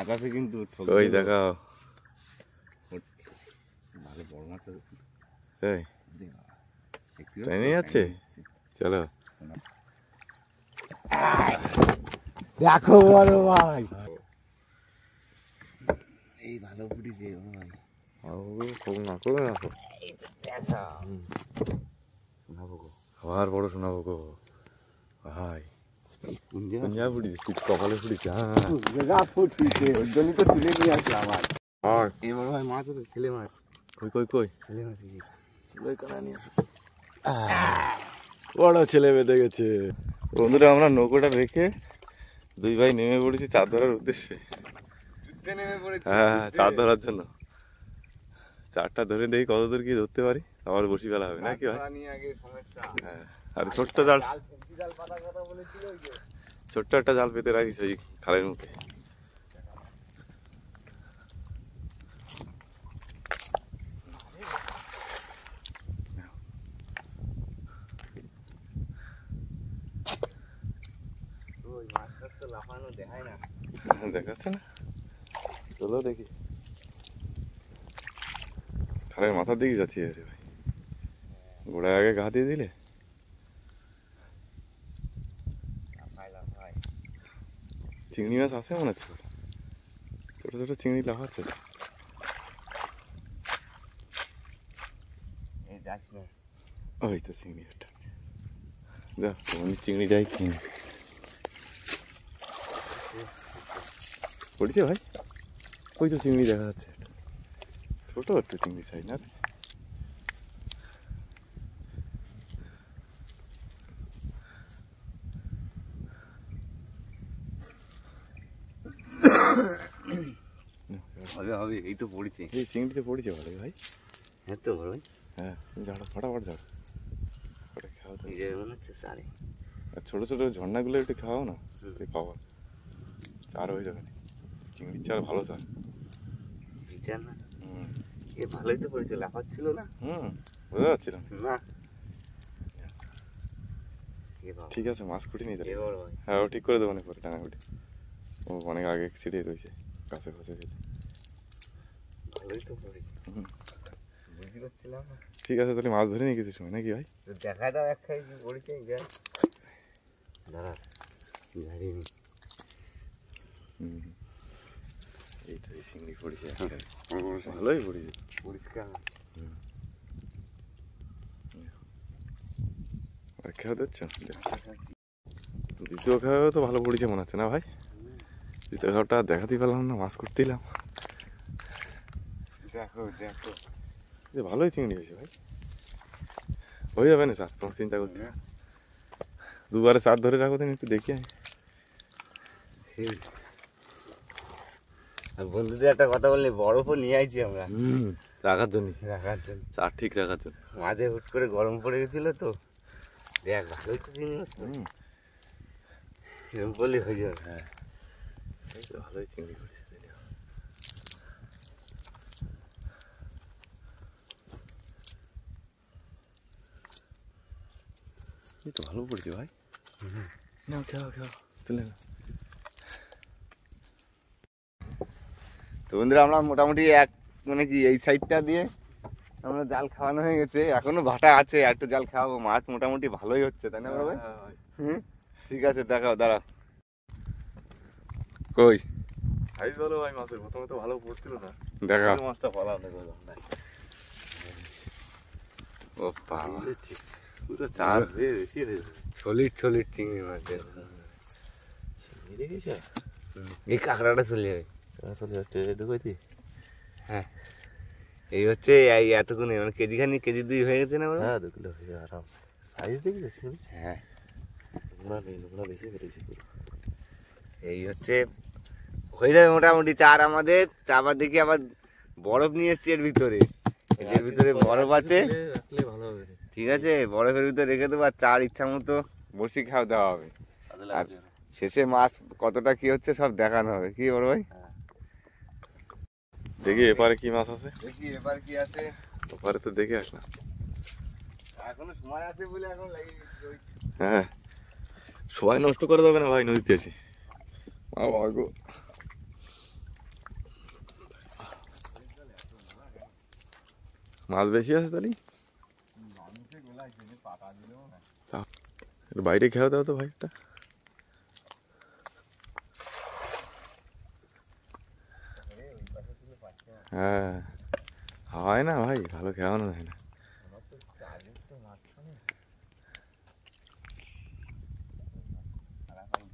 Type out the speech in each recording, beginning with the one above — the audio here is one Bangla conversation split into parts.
আকাশে কিন্তু ওই দেখাও ভালো বড় মাছ ট্রেনে যাচ্ছে। চলো দেখো বড় ভাই, এই ভালো ফুটেছে ভাই। আবার বড় শোনাবো গো ভাই। কুঞ্জা ফুটেছে, কপালে ফুটেছে। ওর জন্যই তো তুলে নিয়ে আসলাম। আর এই বড় ভাই মাছ হতো, ছেলে মাছ। কই কই কই ছেলে মাছ নিয়ে আসো। বড় ছেলে বেঁধে গেছে। বন্ধুরা আমরা নৌকোটা রেখে দুই ভাই নেমে পড়েছি চার ধরার উদ্দেশ্যে। হ্যাঁ, চার ধরার জন্য। চারটা ধরে দেখি কত দূর কি ধরতে পারি, আবার বসি ফেলা হবে নাকি ভাই? হ্যাঁ, আর ছোট্ট জাল, ছোট্ট একটা জাল পেতে রাখিস ওই খালের মুখে। দেখাচ্ছে না, চলো দেখি। খালের মাথার দিকে যাচ্ছি আরে ভাই, গোড়ায় আগে ঘা দিয়ে দিলে। চিংড়ি মাছ আছে মনে হচ্ছে, ছোট ছোট চিংড়ি লাফাচ্ছে। ওই তো চিংড়ি একটা, দেখ চিংড়িটাই কিনে পড়েছে ভাই। ওই তো চিংড়ি দেখা যাচ্ছে, ছোট একটু চিংড়ি চাই না। হবে এই তো পড়েছে, এই চিংড়িতে পড়েছে ভালো ভাই। হ্যাঁ তো ভাই, হ্যাঁ ঝাড়া ফটাফট ঝাড়, ওটা খাওয়া তো। আর ছোটো ছোটো ঝর্ণাগুলো একটু খাওয়াও না, খাওয়া চার হয়ে যাবে না। চিংড়ির চার ভালো চার। ভালোই তো পড়েছে, লাফাচ্ছিল না। বোঝা যাচ্ছিল না। ঠিক আছে, মাছ কুটি নিয়ে যাবে। হ্যাঁ, ও ঠিক করে দেবো না পরে টানা কুটি। ও অনেক আগে ছিটিয়ে রয়েছে কাছে কাছে খেতে। ভালোই তো পড়েছে, বুঝতে পারছিলাম না। ঠিক আছে, তাহলে মাছ ধরে নিয়ে গেছিস নাকি ভাই? দেখা দাও এক খাই কি পড়েছে। দাঁড়া, ঝাড়িয়ে নি। এই তো এই চিংড়ি পড়েছে, ভালোই পড়েছে, পরিষ্কার। আর খেয়া দিচ্ছ? দ্বিতীয় খাওয়াও তো ভালো পড়েছে মনে হচ্ছে না ভাই? দ্বিতীয় খাওয়াটা দেখাতেই পারলাম না, মাছ করতে এলাম। দেখো দেখো, ভালোই চিংড়ি হয়েছে ভাই, হয়ে যাবে না স্যার, তোমার চিন্তা করতে। দুবারে চার ধরে রাখো তো, একটু দেখি আমি। বন্ধুদের একটা কথা বললি, বরফও নিয়ে আইছি আমরা রাখার জন্য, চার ঠিক রাখার জন্য। মাঝে হুট করে গরম পড়ে গেছিল তো, দেখ ভালোই তো চিংড়ি মাছ, এরকম বললে হয়ে যাবে। হ্যাঁ, ভালোই চিংড়ি পড়েছে। এই তো ভালো পড়েছে ভাই। নাও খাও খাও, তুলে নাও। তো বন্ধুরা আমরা মোটামুটি মানে কি এই সাইডটা দিয়ে আমরা জাল খাওয়ানো হয়ে গেছে, এখনো ভাটা আছে, একটু জাল খাওয়াবো। মাছ মোটামুটি ভালোই হচ্ছে, তাই না ভাই? ঠিক আছে, দেখাও, দাঁড়া। কই সাইজ ভালো ভাই মাছের, প্রথমে তো ভালো পড়ছিল না, দেখাও মাছটা ভালো। ও বাবা, পুরো চার বেশি সলিড সলিড চিংড়ি মাছ। চিংড়ি দেখেছ? এই কাঁকড়াটা চলে যাবে, চলে যাচ্ছে ঢুকাইতে। হ্যাঁ, এই হচ্ছে এই এতক্ষণে মানে কেজি খানি, কেজি 2 হয়ে গেছে না? হ্যাঁ, 2 কিলো হয়ে যাবে আরামসে। সাইজ দেখেছিস? হ্যাঁ, নোংরা নেই, নোংরা বেশি বেরিয়েছে পুরো। এই হচ্ছে হয়ে যাবে মোটামুটি চার আমাদের। আবার দেখি আবার বরফ নিয়ে এসছি এর ভিতরে, এর ভিতরে বরফ আছে। ভালো হবে, ঠিক আছে, বরফের ভিতরে রেখে দেবো, আর চার ইচ্ছা মতো বসি খাওয়া দেওয়া হবে। আর শেষে মাছ কতটা কি হচ্ছে সব দেখানো হবে, কি বড় ভাই? দেখি এপারে কি মাছ আছে, দেখি এবার কি আছে। ওপারে তো দেখে আসলাম, এখনো সময় আছে বলে এখন লাগিয়ে। হ্যাঁ, সময় নষ্ট করে দেবে না ভাই নদীতে এসে। গো মাছ বেশি আছে তাহলে মানুষে গোলায় খেলে পাতা দিলেও না। একটু বাইরে খেয়ে দাও তো ভাই একটা। ওই পাশে তুলে পাচ্ছে না। হ্যাঁ হয় না ভাই, ভালো খাওয়ানো যায় না। আমার তো চার্জের তো মাঝখানে খারাপ হয়।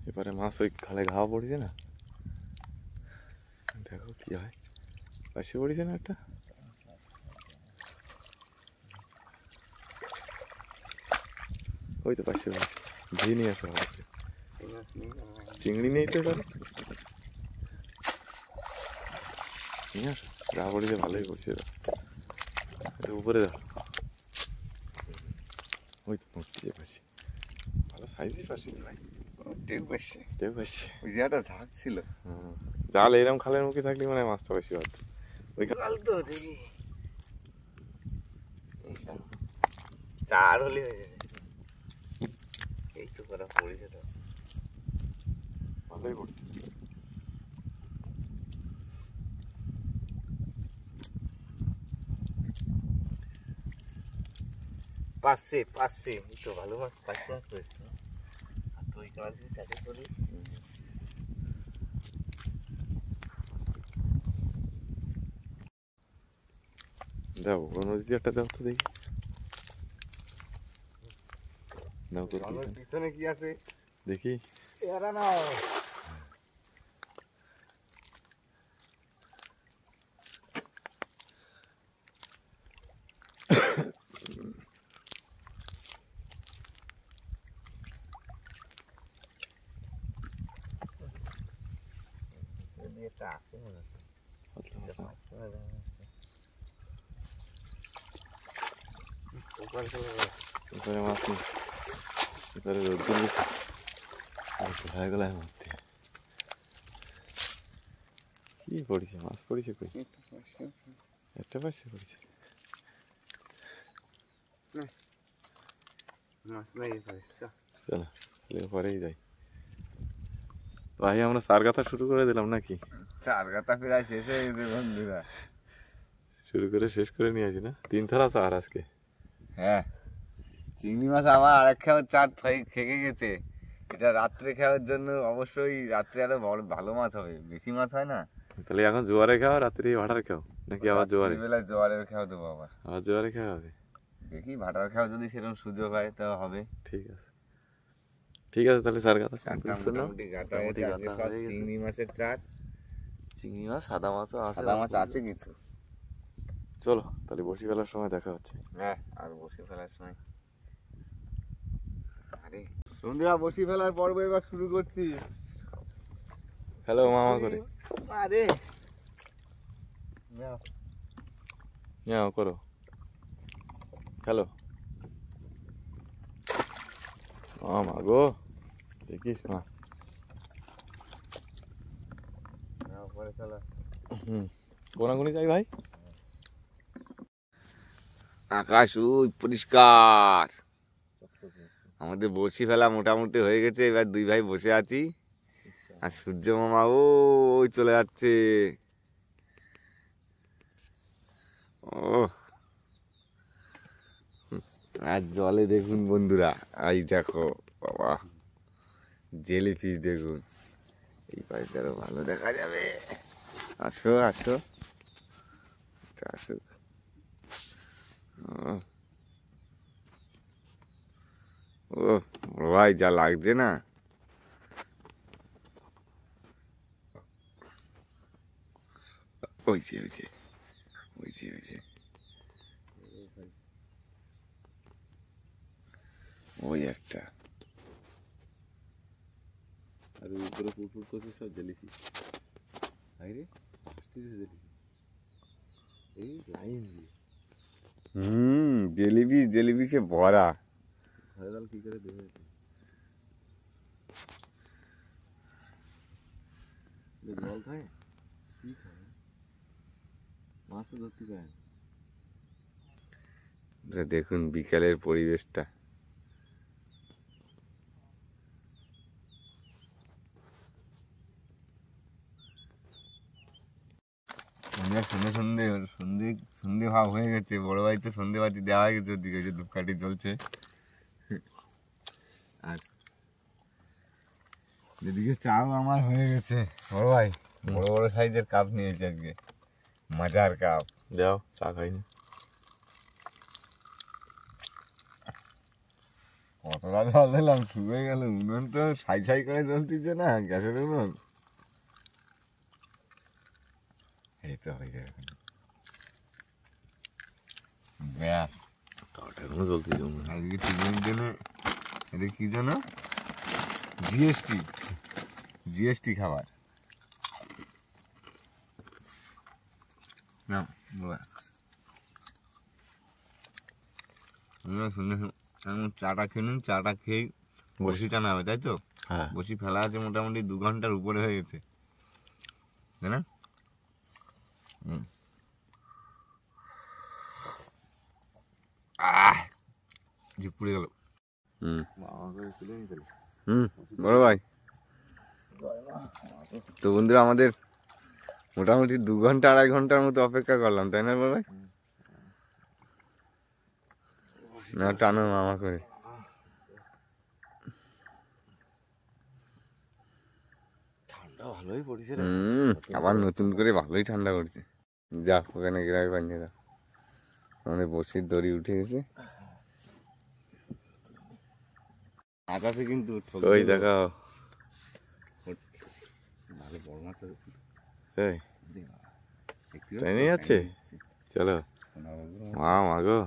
এবারে মাছ ওই খালে ঘাওয়া পড়েছে না, দেখো কি হয়। পাশে পড়েছে না একটা, ওই তো পাশে পড়েছে। ধুয়ে নিয়ে আসো হবে। এই মাছ নেই না। চিংড়ি নেই তো এবারে, নিয়ে আসো। যা পড়েছে ভালোই পড়ছে, এটা উপরে দাও। ওই তো পড়ছে পাশে, ভালো সাইজের পাশে ভাই, টেক বেশি। টেপ পাশে। ওই জায়গাটা ঝাঁক ছিল। জাল এরকম খালের মুখে থাকলে মানে মাছটা বেশি হতো। ওই কাল তো দেখি চার হলে হয়ে যাবে। এই তো করা পড়েছে তো। ভালোই পড়ছে। পাশে পাশে এই তো ভালো মাছ, পাশে মাছ রয়েছে। আর তুই কাল দিয়ে চাকরি করি। দাও ওই নদীতে একটা দাও তো দেখি, দাও তো আমার পিছনে কি আছে দেখি। এরা না। একটা আছে মনে হচ্ছে। পাতলা পাতলা। এবারে মাছ নেই, এবারে রোদ্দুর বেশি, গলায় গলায় মারতে। কি পড়েছে মাছ, পড়েছে কই? একটা পাশে পড়েছে। মাছ নাই চলো তাহলে পরেই যাই ভাই, আমরা চার গাথা শুরু করে দিলাম নাকি? চার গাতা প্রায় শেষ হয়ে গেছে বন্ধুরা। শুরু করে শেষ করে নিয়ে আসি না, 3 থালা চার আজকে। হ্যাঁ, চিংড়ি মাছ আমার আরেক খাওয়ার চার থেকে গেছে। এটা রাত্রে খাওয়ার জন্য অবশ্যই রাত্রে আরো বড় ভালো মাছ হবে, বেশি মাছ হয় না। তাহলে এখন জোয়ারে খাও, রাত্রি ভাটার খাও নাকি আবার জোয়ারে? বেলায় জোয়ারের খাওয়া দেবো আবার। আবার জোয়ারে খাওয়া হবে। দেখি ভাটার খাওয়া যদি সেরকম সুযোগ হয় তো হবে। ঠিক আছে, ঠিক আছে তাহলে চার গাথা চারটা complete করলাম। মোটামুটি গাতা হয়েছে আজকে, সব চিংড়ি মাছের চার। চিংড়ি মাছ, সাদা মাছও আছে, সাদা মাছ আছে কিছু। চলো তাহলে বসি ফেলার সময় দেখা হচ্ছে। হ্যাঁ, আর বসে ফেলার সময়। আরে বন্ধুরা, বসি ফেলার পর্ব এবার শুরু করছি। হ্যালো মামা করে, আরে হ্যাঁ করো, হ্যালো মামা গো, দেখিস মা। পরে চলো। কোনাকুনি যাই ভাই। আকাশ ওই পরিষ্কার। আমাদের বসি ফেলা মোটামুটি হয়ে গেছে, এবার দুই ভাই বসে আছি। আর সূর্য মামা ওই চলে যাচ্ছে। ও, আর জলে দেখুন বন্ধুরা, এই দেখো বাবা, জেলিফিশ দেখুন। এই পাশে আরো ভালো দেখা যাবে। আসো আসো আসো। ও ভাই, যা লাগছে না। ওইছে ওইছে ওইছে ওইছে, ওই একটা। আর উপরে পুকুর করছে সব জেলিফিশ। আরে আসতেছে জেলিফিশ এই লাইন দিয়ে। জেলিফিশে ভরা। ঘরে জাল কি করে দেবে? জল খায়, কি খায়, মাছ তো ধরতে পারে না। দেখুন বিকালের পরিবেশটা। সন্ধে সন্ধে সন্ধে সন্ধে ভাব হয়ে গেছে, বড় ভাই তো সন্ধে বাতি দেওয়া হয়ে গেছে, ওদিকে যে ধূপকাঠি জ্বলছে। আর এদিকে চাও আমার হয়ে গেছে। বড় ভাই বড় বড় সাইজের কাপ নিয়েছে আজকে, মাজার কাপ। যাও চা খাইনি। কতটা জল দিলাম, শুয়ে গেল। উনুন তো সাই সাই করে জ্বলতিছে না, গ্যাসের উনুন। এই তো হয়ে যাবে ব্যাস। তাওটা এখনো জ্বলতে দেবো না। আজকে টিফিনের জন্য এটা কি যেন জিএসটি, জিএসটি খাবার না। শুনে চাটা খেয়ে নিন, চাটা খেয়ে বসি টানা হবে, তাই তো? হ্যাঁ বসি ফেলা আছে মোটামুটি 2 ঘন্টার উপরে হয়ে গেছে, তাই না? জিভ পুড়ে গেল। বড় ভাই তো বন্ধুরা, আমাদের মোটামুটি 2 ঘন্টা 2.5 ঘন্টার মতো অপেক্ষা করলাম, তাই না বড় ভাই? না টানো মামা করে। ঠান্ডা ভালোই পড়েছে। আবার নতুন করে ভালোই ঠান্ডা করছে। যাক ওখানে গ্রামে বানিয়ে দাও, আমাদের বসির দড়ি উঠে গেছে। আকাশে কিন্তু ওই দেখাও ভালো বড় মাছ আছে। এই ট্রেনে যাচ্ছে, চলো মা মাগো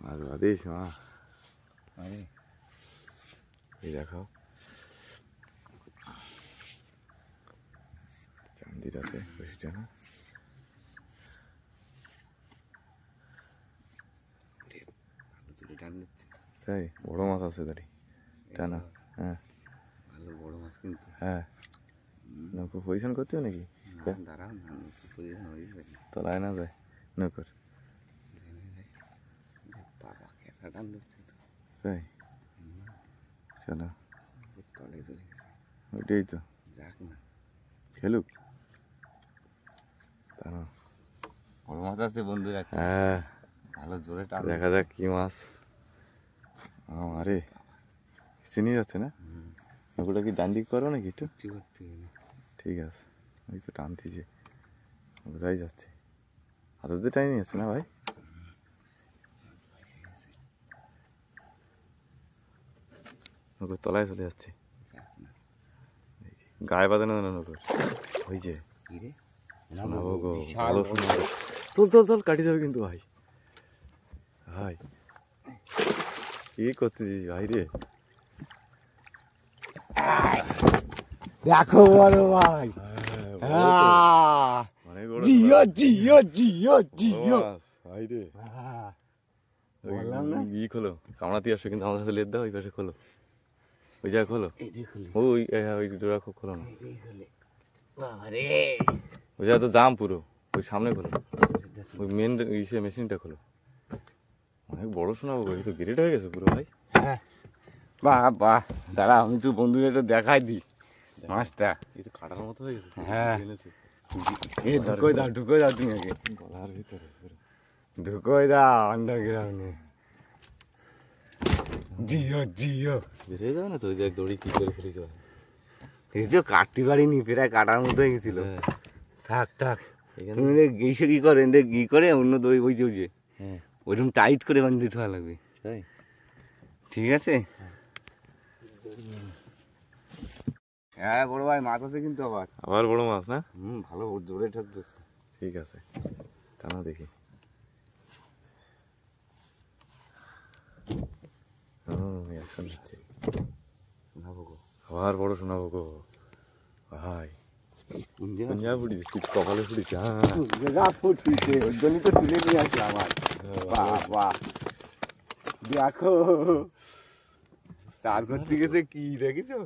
মাছ বাদিস মা। এই দেখাও চান্দিরাতে বসিটা না, তাই বড় মাছ আছে দাঁড়ি টানা। হ্যাঁ ভালো বড় মাছ কিন্তু। হ্যাঁ নৌকো পজিশন করতে হবে নাকি? দাঁড়াও না, পজিশন হয়ে যাবে। তলায় না যায় নৌকোর, বাবা কেঁচা টান দিচ্ছে তো। তাই চলো তলে চলে গেছে। ওইটাই তো যাক না, খেলুক টানো। বড় মাছ আছে বন্ধুরা, হ্যাঁ ভালো জোরে টান। দেখা যাক কি মাছ। আরে চিনি যাচ্ছে না, নৌকোটা কি ডান দিক করো নাকি একটু? ঠিক আছে, ওই তো টানতেছে, বোঝাই যাচ্ছে। হাতে টাইম আছে না ভাই? নৌকোর তলায় চলে যাচ্ছে, গায়ে বাঁধানো না নৌকোর। ওই যে শোনাবো গো, ভালো শোনাবো। তোল তোল তোল, কাটি যাবে কিন্তু ভাই। ভাই কি করতেছিস ভাই রে? দেখো বড় ভাই, অনেক বড় জিও জিও জিও জিও ভাই রে। বললাম না? ই খোলো, কামড়াতে আসবে কিন্তু আমার কাছে লেদ দাও, ওই পাশে খোলো, ওই জায়গা খোলো। ওই ওই ডোরা খোলো না, ওই জায়গা তো জাম পুরো, ওই সামনে খোলো, ওই মেন ইসে মেশিনটা খোলো। অনেক বড় শোনাবো, এই তো গ্রেড হয়ে গেছে পুরো ভাই। হ্যাঁ বাহ বাহ, দাঁড়া আমি তো বন্ধুরা একটু দেখাই দিই মাছটা। এই তো কাটার মতো হয়ে গেছে। হ্যাঁ। এনেছে এই ঢুকোই দাও তুমি আগে, গলার ভিতরে পুরো। ঢুকোই দাও আন্ডারগ্রাউন্ডে। জিও জিও, বেরিয়ে যাবে না তো, ওই দেখ দড়ি কি করে ফেলেছে ভাই। এই যে কাটতে পারিনি, প্রায় কাটার মতো হয়ে গেছিল। হ্যাঁ। থাক থাক, এখানে তুমি গেইসে কি করে কি করে অন্য দড়ি বইছে ওই যে হ্যাঁ ওইরকম টাইট করে বাঁধতে দিতে লাগবে, তাই। ঠিক আছে? হ্যাঁ বড় ভাই, মাছ আছে কিন্তু আবার। আবার বড় মাছ না? ভালো জোরে ঠকতেছে। ঠিক আছে টানো দেখি। অ্যাকশন হচ্ছে, শোনাবো গো, আবার বড় শোনাবো গো ভাই। পঞ্জাব ফুটিছে, তুই কপালে ফুটিছে। হ্যাঁ ফুটছে, ওই জন্যই তো তুলে নিয়ে আসলাম। আমার বাহ বাহ, দেখো চার করতে গেছে কি দেখেছো?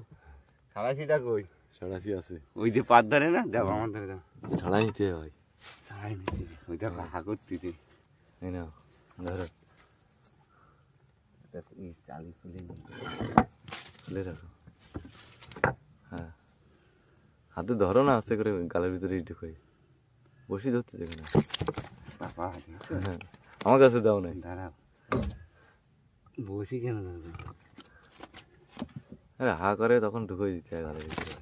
সাড়াশিটা কই? সাড়াশি আছে ওই যে পাত ধারে না, দেখো আমার ধারে দাও। ছাড়াই নিতে হয়। ছাড়াই নিতে, ওই দেখো হা করতেছে। এই নাও ধরো, চালি খুলে খুলে রাখো। হ্যাঁ হাতে ধরো না, আস্তে করে গালের ভিতরে ঢুকাই। বসি ধরতে যেখানে বাবা, হ্যাঁ আমার কাছে দাও নাই দাঁড়া, বসি কেন ধরবে? আরে হা করে তখন ঢুকিয়ে দিতে হয় গালের ভিতরে।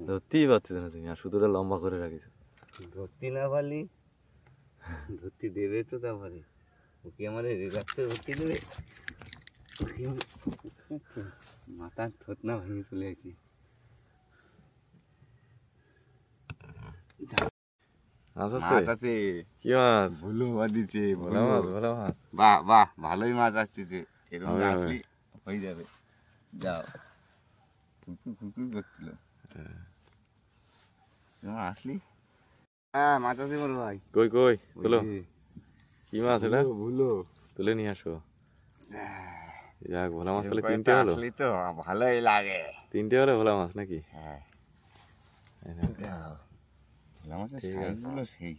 ধরতেই পারছিস না তুমি, আর সুতোটা লম্বা করে রাখিস। ধরতে না পারলি ধরতে দেবে তো, তারপরে ওকে আমার রিল্যাক্সে ধরতে দেবে। মাথার ঠোঁট না ভেঙে চলে আসি। মাছ মাছ আছে? আছে, কি মাছ? ভুলো বাদিছে, ভোলা মাছ, ভোলা মাছ। বাহ বাহ, ভালোই মাছ আসতেছে। এরকম হবে, হবে। আসলি হয়ে যাবে। যাও, কুকুর কুকুর করছিল। তোমার আসলি? হ্যাঁ, মাছ আছে বড় ভাই। কই কই তোলো। ওই যে, কি মাছ এটা? ভুলো। তুলে নিয়ে আসো। যাক, ভোলা মাছ তাহলে এরকম তিনটে একটা হলো। আসলি তো ভালোই লাগে। তিনটে হলো ভোলা মাছ নাকি? হ্যাঁ, এই নাও। দাও। ভোলা মাছের ঠিক আছে। সাইজগুলো সেই।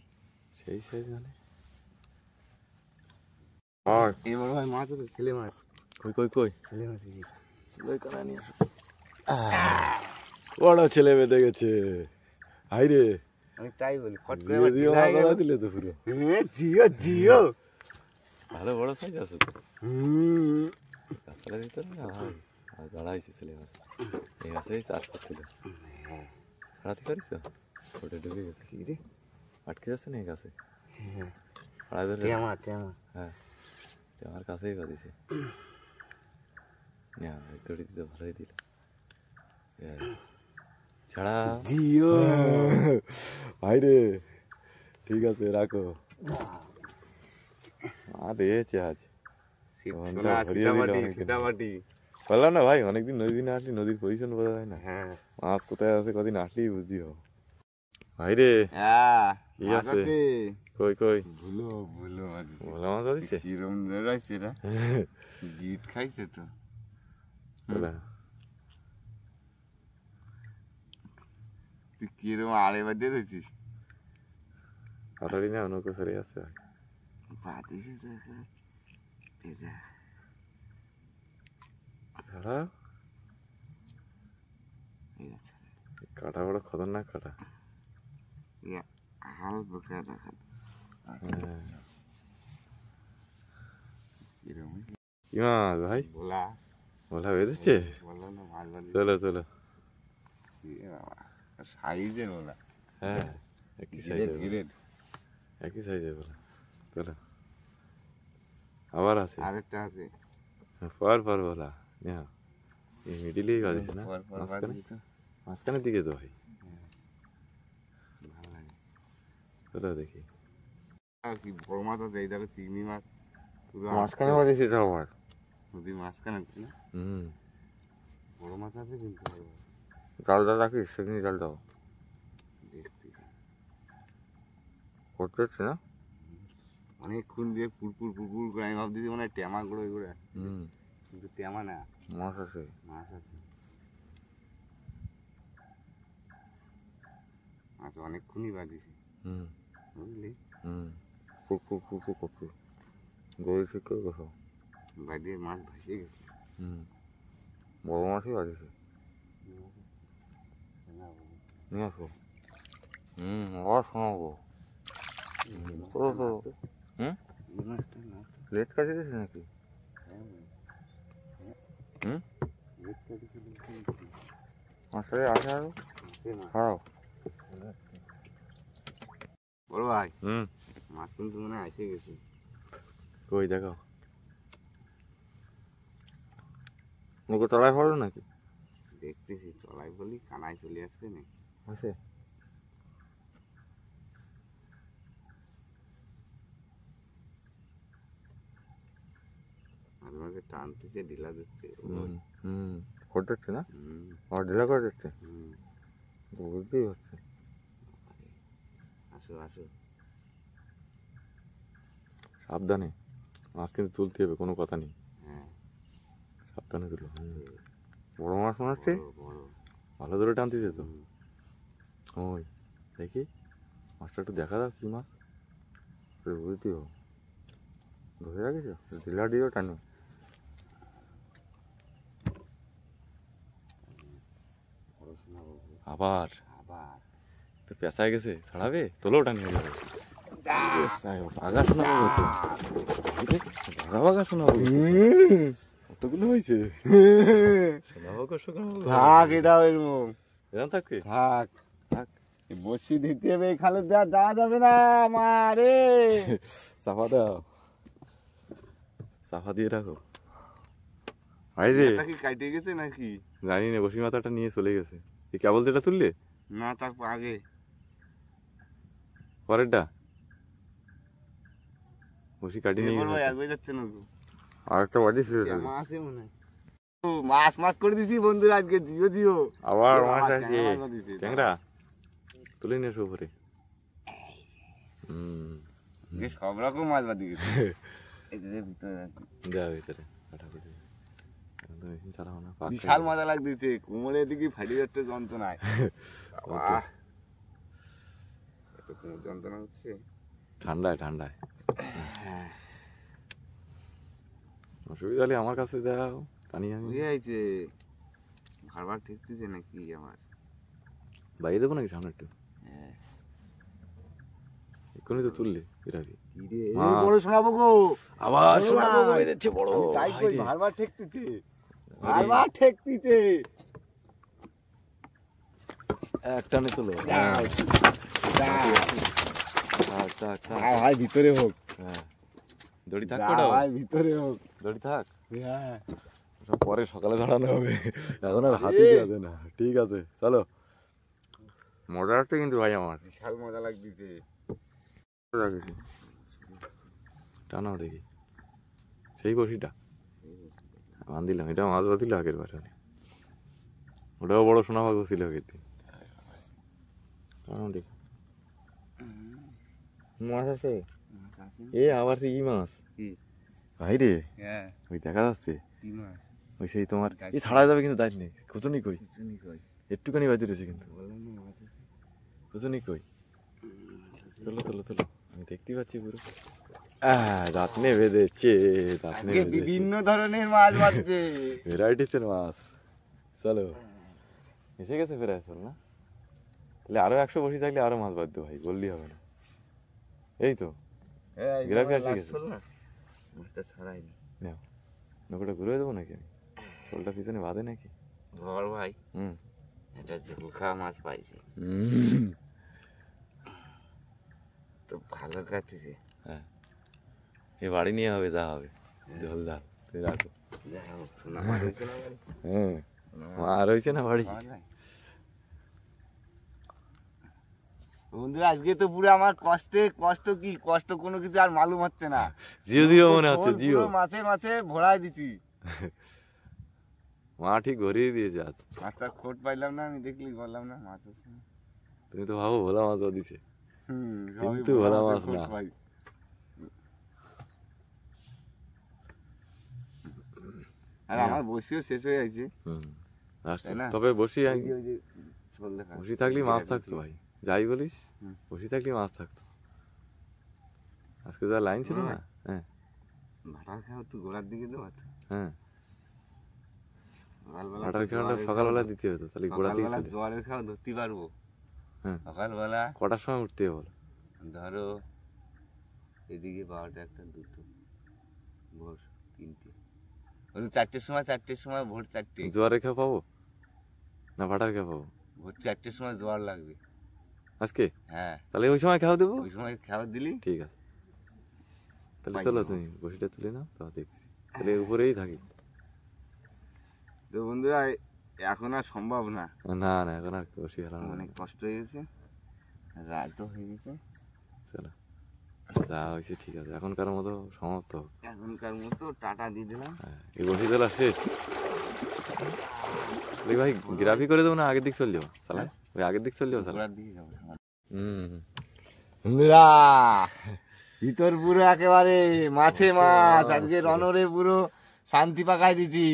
সেই সাইজ মানে? এই বড় ভাই মাছ আছে, ছেলে মাছ। কই কই কই? ছেলে মাছ এই যে। ওই কানা নিয়ে আসো। বড় ছেলে বেঁধে গেছে। হাই রে, আমি তাই বলি, ফট করে জিও আবার জিও ঢিলা মাছ হয়ে গেল। বানাই দিলে তো পুরো। হ্যাঁ, জিও জিও। ভালো বড় সাইজ আছে তো। গাছালের ভিতরে না ভাই, আর দাঁড়াইছে ছেলে মাছ। এই গাছেই চাষ করছিল। ছাড়াতে পারিস তো? ওটা ঢুকে গেছে। কি রে? আটকে যাচ্ছে না এই গাছে? হ্যাঁ, ছাড়াই ধরে। টেমা টেমা। হ্যাঁ, এটা আমার কাছেই বাঁধিছে। না, দড়িতে তো ভালোই দিল। ছাড়া জিও। ভাই রে, ঠিক আছে রাখো। দিয়েছে আজ। মনটা ভরিয়ে দিল অনেকদিন। সীতাবাটি। বললাম না ভাই, অনেকদিন নদী না আসলি নদীর পজিশন বোঝা যায় না। হ্যাঁ মাছ কোথায় আছে, কদিন আসলেই বুঝতে হবে। ভাই রে, হ্যাঁ, কি মাছ আছে? আছে। কই কই? ভুলো ভুলো মাছ আছে। ভোলা মাছ দিচ্ছে? কিরম ধরাইছে এটা? গিট খাইছে তো। তুই কিরম আড়ে বাদে রয়েছিস? হাতাড়ি না নৌকো সরে আছে। বাদিছে তো এখন। ভেজা। ছাড়া এই আছে। কাটা বড় খতরনাক কাটা। ইয়া, হাল বোকা দেখা। কিরম হয়েছে? কি মাছ ভাই? ভোলা। ভোলা বেঁধেছে? বললো না মাছ বাদি। চলো চলো। সাইজে ভোলা। হ্যাঁ, একই গ্রেড সাইজের ভোলা। গ্রেড। একই সাইজের ভোলা। চলো। আবার আছে। আরেকটা আছে। পর পর ভোলা। নেহা, এই মিডিলেই বাঁধিছে না? পর পর মাঝখানে? বাদি তো। মাঝখানের দিকে তো ভাই। ভালো লাগে। চলো দেখি। আর কি বড় মাছ আছে, এই দেখো চিংড়ি মাছ। পুরো মাঝখানে বাঁধিছে তো আবার। নদীর মাঝখানে আছে না? হুম। বড় মাছ আছে কিন্তু বড় মাছ। জালটা রাখিস, সেখানে জাল দাও। দেখতেছি। করতেছে না? অনেকক্ষণ দিয়ে পুরপুর পুরপুর করে আমি ভাবতেছি মনে হয় ট্যামা করে করে, হুম। কিন্তু ট্যামা না, মাছ আছে। মাছ আছে। মাছ অনেকক্ষণই বাঁধিছে, হুম বুঝলি? হুম। ফুক ফুক ফুক ফুক করছে। গড়ি ঠিক করে বসো। বাঁধিয়ে মাছ ভাসিয়ে গেছে। হুম। বড় মাছই বাঁধিছে। নিয়ে আসো। হুম, আবার শোনাবো। তো তো। হুম? এই মাছটা না তো। লেট কাটে দিয়েছে নাকি? হ্যাঁ, হুম? রেড কাটিছিল কিন্তু মাছটারে আসে আরো? মাছে মাছ। খাও। বড় ভাই, হুম। মাছ কিন্তু মনে হয় এসে গেছে। কই দেখো। নৌকো তলায় পড়লো নাকি? দেখতেছি চলাই বলি কানায় চলে আসবে না। আছে। মাঝে মাঝে টানতেছে, ঢিলা দিচ্ছে। হুম হুম। করে দিচ্ছে না? হুম আর ঢিলা করে দিচ্ছে? হুম। বুঝতেই পারছি। আসো আসো। সাবধানে। মাছ কিন্তু তুলতে হবে, কোনো কথা নেই। হ্যাঁ, সাবধানে তুলো। বড় মাছ মনে হচ্ছে? বড় বড়। ভালো ধরে টানতেছে তো। হুম। ওই দেখি, মাছটা একটু দেখা দাও কি মাছ। বুঝতে হবে। ধরে রাখিস? ঢিলা দিয়েও টানো। পড়াশোনা বাবু। আবার আবার তো পেঁচায় গেছে, ছাড়াবে, তোলো ওটা নিয়ে যাবে। বাঘা শোনাবো তো, বাঘা শোনাবো, কতগুলো হয়েছে শোনাবো, থাক, এটা এরকম এরকম থাকবে, থাক। থাক। বসি দিতে হবে, খালে যাওয়া যাবে না আমারে। চাপা দাও, চাপা দিয়ে রাখো। ভাই যে কি কাটে গেছে নাকি জানি না, বসি মাথাটা নিয়ে চলে গেছে। এই কেবল যেটা তুললে না, তার আগে পরেরটা বসি কাটি নিয়ে গেছে। আগে যাচ্ছে না, আর একটা বাড়ি মাছ মনে হয় মাছ মাছ করে দিছি বন্ধুরা, আজকে দিও দিও আবার মাছ আছে, ট্যাংরা তুলে নিয়ে এসো উপরে। সব রকম মাছ বাদি গেছে। যা ভিতরে মেশিন চালাও না, বিশাল মজা লাগতেছে, কোমরের দিকে ফাটি যাচ্ছে যন্ত্রণায়। এত কোমর যন্ত্রণা হচ্ছে ঠান্ডায় ঠান্ডায়। অসুবিধা হলে আমার কাছে দাও, পানি আমি হয়েছে। বারবার ঠেকতেছে নাকি আমার, বাইরে দেবো নাকি সামনে একটু? এক্ষুনি তো তুললে এর আগে। বড় শোনাবো গো, আবার শোনাবো বলে দিচ্ছে বড়। তাই কই, বারবার ঠেকতেছে, বারবার ঠেকতেছে। একটা নে তুলো, ভাই ভিতরে হোক, হ্যাঁ দড়ি থাক, ভাই ভিতরে হোক, দড়ি থাক, হ্যাঁ সব পরে সকালে ধরানো হবে, এখন আর হাতে যাবে না। ঠিক আছে চলো, মজা আসছে কিন্তু ভাই, আমার বিশাল মজা লাগতেছে। টানাও দেখি সেই বসিটা বান্ধিলাম, এটা মাছ বাঁধিল আগের বার, ওটাও বড় সোনা ভাগ ছিল আগের দিন। টানাও দেখি, মাছ আছে, এ আবার ই মাছ ভাই রে, ওই দেখা যাচ্ছে ওই সেই তোমার, এ ছাড়া যাবে কিন্তু দায়িত্ব নেই। খুচুনি কই, একটুখানি বাজি রয়েছে কিন্তু, খুচুনি কই, তোলো তোলো তোলো, আমি দেখতে পাচ্ছি পুরো। দাঁতনে বেঁধেছে, দাঁতনে বিভিন্ন ধরনের মাছ বাঁধছে, ভ্যারাইটিসের মাছ। চলো এসে গেছে ফেরায়, চল না তাহলে আরো 100 বসি থাকলে আরো মাছ বাঁধতে ভাই, বললি হবে না। এই তো গ্রাফে এসে গেছে, মাছটা ছাড়াইনি। নাও নৌকোটা ঘুরে দেবো নাকি আমি, চোলটা পিছনে বাঁধে নাকি? ধর ভাই, এটা ঝুলখা মাছ পাইছি তো, ভালো কাটতেছে। হ্যাঁ এ বাড়ি নিয়ে হবে, যা হবে জলদার, তুই রাখো। হ্যাঁ মার হয়েছে না বাড়ি। বন্ধুরা আজকে তো পুরো আমার কষ্ট কি কষ্ট কোনো কিছু আর মালুম হচ্ছে না। জিও জিও মনে হচ্ছে, জিও মাছে মাছে ভরাই দিছি, মা ঠিক ভরিয়ে দিয়েছে আজ। মাছটা খোট পাইলাম না, আমি দেখলি বললাম না মাছ আছে। তুমি তো ভাবো ভোলা মাছ দিছে, কিন্তু ভোলা ভোলা মাছ না। আর আমার বসিও শেষ হয়ে যাচ্ছে, তবে বসি বসি থাকলে মাছ থাকতো ভাই, যাই বলিস বসি থাকলে মাছ থাকতো। আজকে যা লাইন ছিল না, হ্যাঁ ভাটার খাওয়া একটু গোড়ার দিকে দেবো। হ্যাঁ ভাটার খাওয়াটা সকালবেলা দিতে হতো, তাহলে গোড়া দিকে জোয়ারের খাওয়া ধরতে পারবো। হ্যাঁ সকালবেলা কটার সময় উঠতে হবে বলো? ধরো এদিকে 12টা, 1টা, 2টো, ভোর 3টে, ওই 4টের সময়, ভোর 4টে। জোয়ারের খাওয়া পাবো না ভাটার খাওয়া পাবো? ভোর 4টের সময় জোয়ার লাগবে আজকে। হ্যাঁ তাহলে ওই সময় খাওয়া দেবো, ওই সময় খাওয়া দিলি ঠিক আছে। তাহলে চলো তুমি বসিটা তুলে নাও, তো দেখছি তাহলে উপরেই থাকি। তো বন্ধুরা এখন আর সম্ভব না, না না এখন আর বসি হেলানো অনেক কষ্ট হয়ে গেছে, রাত হয়ে গেছে। চলো যা হয়েছে ঠিক আছে, এখনকার মতো সমাপ্ত হোক। এখনকার মতো টাটা দিয়ে দিলাম। এই বসি তোলা শেষ। ভাই গ্রাফি করে দেবো না আগের দিক চল যাবো, চালা ওই আগের দিক চল যাবো, চালা দিকে যাবো। বন্ধুরা ভিতর পুরো একেবারে মাছে মাছ, আজকে রনরে পুরো শান্তি পাকাই দিছি।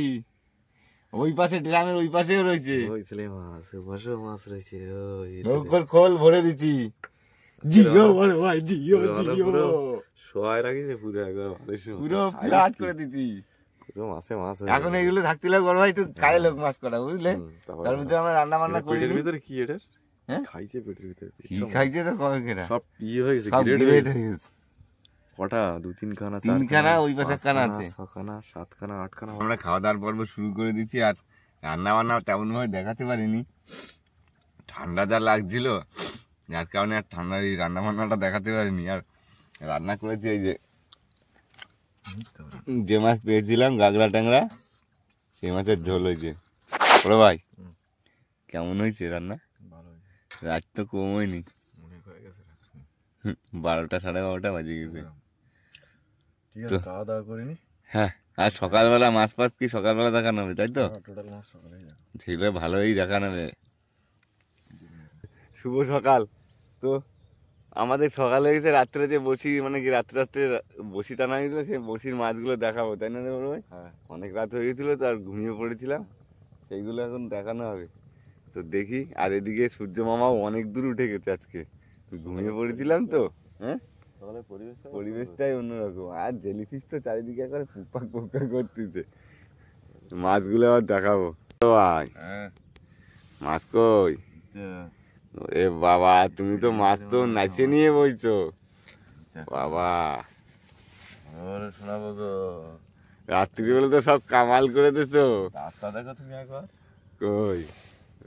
ওই পাশে ড্রামের ওই পাশেও রয়েছে, ওই ছেলে মাছ, ওই পাশেও মাছ রয়েছে, ওই নৌকোর খোল ভরে দিছি। জিও বড় ভাই, জিও জিও শোয়াই রাখিস পুরো একবার, পুরো ফ্ল্যাট করে দিছি। পুরো মাছে মাছ। এখন এগুলো থাকতে লাগবে বড় ভাই, একটু কাজে লোক মাছ করা, বুঝলে? তার ভিতরে আমরা রান্না বান্না করি। ভিতরে কি এটার হ্যাঁ খাইছে পেটের ভিতরে কি খাইছে তো কবে কেনা সব ইয়ে হয়ে গেছে সব গ্রেড গ্রেড হয়ে গেছে কটা 2-3 খানা 3খানা ওই পাশে খানা আছে 6খানা 7খানা 8খানা আমরা খাওয়া দাওয়ার পর্ব শুরু করে দিচ্ছি আর রান্না বান্না তেমন ভাবে দেখাতে পারিনি ঠান্ডা যা লাগছিল যার কারণে আর ঠান্ডার এই রান্না বান্নাটা দেখাতে পারিনি আর রান্না করেছি এই যে মাছ পেয়েছিলাম গাগরা ট্যাংরা সেই মাছের ঝোল হয়েছে বড় ভাই কেমন হয়েছে রান্না ভালো রাত তো কম হয়নি অনেক হয়ে গেছে 12টা 12:30 বাজে গেছে ঠিক আছে খাওয়া দাওয়া করিনি হ্যাঁ আর সকালবেলা মাছ ফাছ কি সকালবেলা দেখানো হবে তাই তো টোটাল মাছ সকালে যাবে সেগুলো ভালোই দেখানো হবে শুভ সকাল তো আমাদের সকাল হয়ে গেছে রাত্রে যে বসি মানে কি রাত্রে রাত্রে বসি টানা হয়েছিল সেই বসির মাছগুলো দেখাবো তাই না রে বড় ভাই হ্যাঁ অনেক রাত হয়ে গেছিলো তো আর ঘুমিয়ে পড়েছিলাম সেইগুলো এখন দেখানো হবে তো দেখি আর এদিকে সূর্য মামাও অনেক দূর উঠে গেছে আজকে ঘুমিয়ে পড়েছিলাম তো হ্যাঁ সকালে পরিবেশটাই অন্যরকম আর জেলিফিশ তো চারিদিকে করে পুপাক পুপাক করতেছে মাছগুলো আবার দেখাবো ও ভাই হ্যাঁ মাছ কই এ বাবা তুমি তো মাছ তো নাচে নিয়ে বইছো বাবা ওরে শোনাবো গো রাত্রিবেলা তো সব কামাল করে দিছো দাঁতটা দেখো তুমি একবার কই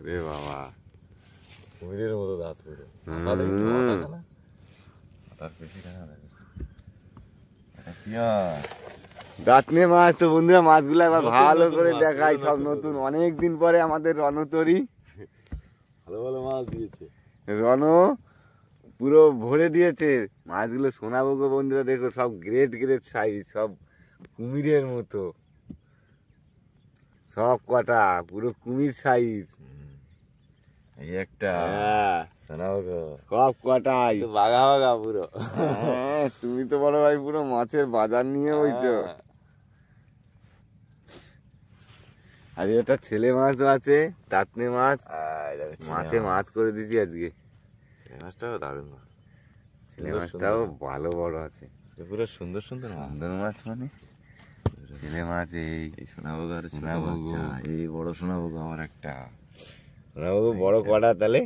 রে বাবা কুমিরের মতো দাঁত পুরো তার বেশি দেখা যাবে এটা কি আর দাঁত নিয়ে মাছ তো বন্ধুরা মাছগুলো একবার ভালো করে দেখাই সব নতুন অনেক দিন পরে আমাদের রণতরী ভালো ভালো মাছ দিয়েছে রণ পুরো ভরে দিয়েছে মাছগুলো শোনাবো গো বন্ধুরা দেখো সব গ্রেট গ্রেট সাইজ সব কুমিরের মতো সব কটা পুরো কুমির সাইজ এই একটা হ্যাঁ শোনাবো গো সব কটাই বাঘা বাঘা পুরো হ্যাঁ তুমি তো বড় ভাই পুরো মাছের বাজার নিয়ে হইছো আর এটা ছেলে মাছও আছে তাতনে মাছ মাছে মাছ করে দিয়েছি আজকে ছেলে মাছটাও দারুণ মাছ ছেলে মাছটাও ভালো বড় আছে পুরো সুন্দর সুন্দর মাছ সুন্দর মাছ মানে ছেলে মাছ এই শোনাবো গো আর শোনাবো গো। এই বড় শোনাবো গো আমার একটা বাবু বড় কটা তাহলে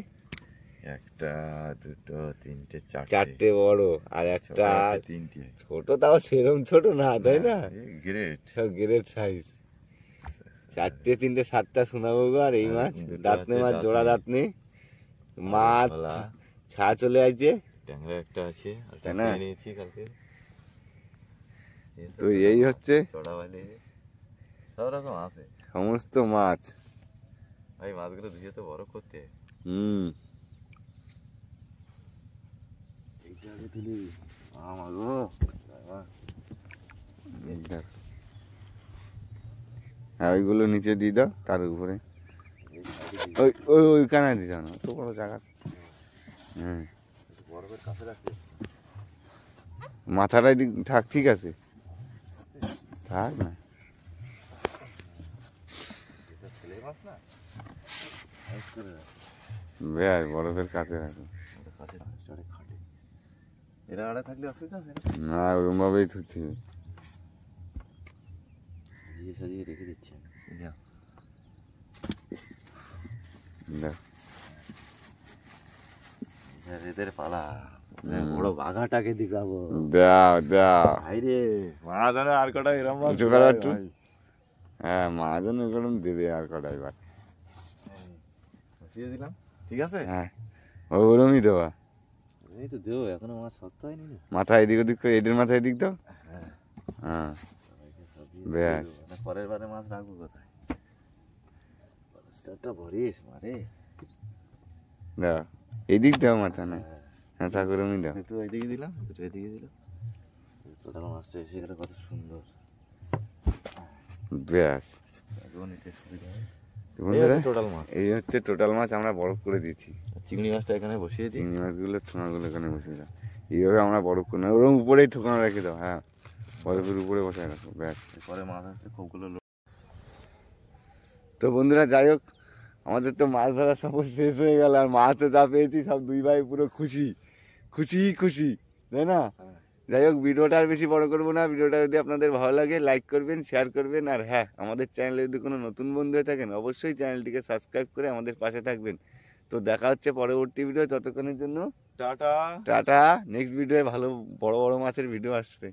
একটা দুটো তিনটে চারটে বড় আর একটা তিনটে ছোট তাও সেরম ছোট না তাই না গ্রেট সব গ্রেট সাইজ 4টে 3টে 7টা শোনাবো গো আর এই মাছ দুটো দাঁতনে আছে মাছ জোড়া দাঁতনে। দাঁতনে মাছ ভোলা। ছা চলে আছে ট্যাংরা একটা আছে আর তাই না? নিয়েছি কালকে তো এই হচ্ছে চড়া বালি সব রকম আছে সমস্ত মাছ ভাই মাছগুলো ধুয়ে তো বড় করতে হুম এইটা আগে তুলি আমার গো হ্যাঁ ওইগুলো নিচে দিয়ে দাও তার উপরে ওই ওই ওইখানে দিয়ে দাও না তো বড় জায়গা হ্যাঁ বরফের কাছে রাখতে মাথাটা এদিক থাক ঠিক আছে থাক না ছেলে মাছ না বেশ বরফের কাছে রাখো কাছে চড়ে খাটে এরা আড়া থাকলে অসুবিধা আছে না ওরকম ভাবেই থুচ্ছি সাজিয়ে সাজিয়ে রেখে দিচ্ছে দেখ এদের পালা বড় বাঘাটাকে দেখাবো দাও দাও ভাইরে মাছ জানে আর কটা এরম মাছ উঁচু করো একটু। হ্যাঁ মাজন ওরকম দেবে আর কটা এবার বসিয়ে দিলাম ঠিক আছে হ্যাঁ ওরমই দেওয়া এই তো দেবো এখনো মাছ শক্ত হয়নি না মাথা এদিক ওদিক করে এদের মাথা এদিক দাও হ্যাঁ ব্যাস পরের বারে মাছ রাখবো কোথায় স্টারটা ভরিস মারে দাও এদিক দাও মাথা না হ্যাঁ তা ওরমই দাও একটু ওইদিকে দিলাম একটু এদিকে দিলাম টোটাল মাছটা এসে গেলে কত সুন্দর ব্যাস এখন এটা সুবিধা হয় বন্ধুরা টোটাল মাছ এই হচ্ছে টোটাল মাছ আমরা বরফ করে দিচ্ছি চিংড়ি মাছটা এখানে বসিয়ে দিই চিংড়ি মাছগুলো ঠোঙাগুলো এখানে বসিয়ে দাও এইভাবে আমরা বরফ করে নেবো ওরকম উপরেই ঠোকানো রেখে দাও হ্যাঁ বরফের উপরে বসায় রাখো ব্যাস পরে মাছ আসলে খুবগুলো তো বন্ধুরা যাই হোক আমাদের তো মাছ ধরার সফর শেষ হয়ে গেল আর মাছও যা পেয়েছি সব দুই ভাই পুরো খুশি খুশি খুশি তাই না যাই হোক ভিডিওটা আর বেশি বড় করবো না ভিডিওটা যদি আপনাদের ভালো লাগে লাইক করবেন শেয়ার করবেন আর হ্যাঁ আমাদের চ্যানেলে যদি কোনো নতুন বন্ধু হয়ে থাকেন অবশ্যই চ্যানেলটিকে সাবস্ক্রাইব করে আমাদের পাশে থাকবেন তো দেখা হচ্ছে পরবর্তী ভিডিও, ততক্ষণের জন্য টাটা। টাটা। নেক্সট ভিডিওয়ে ভালো বড় বড় মাছের ভিডিও আসছে।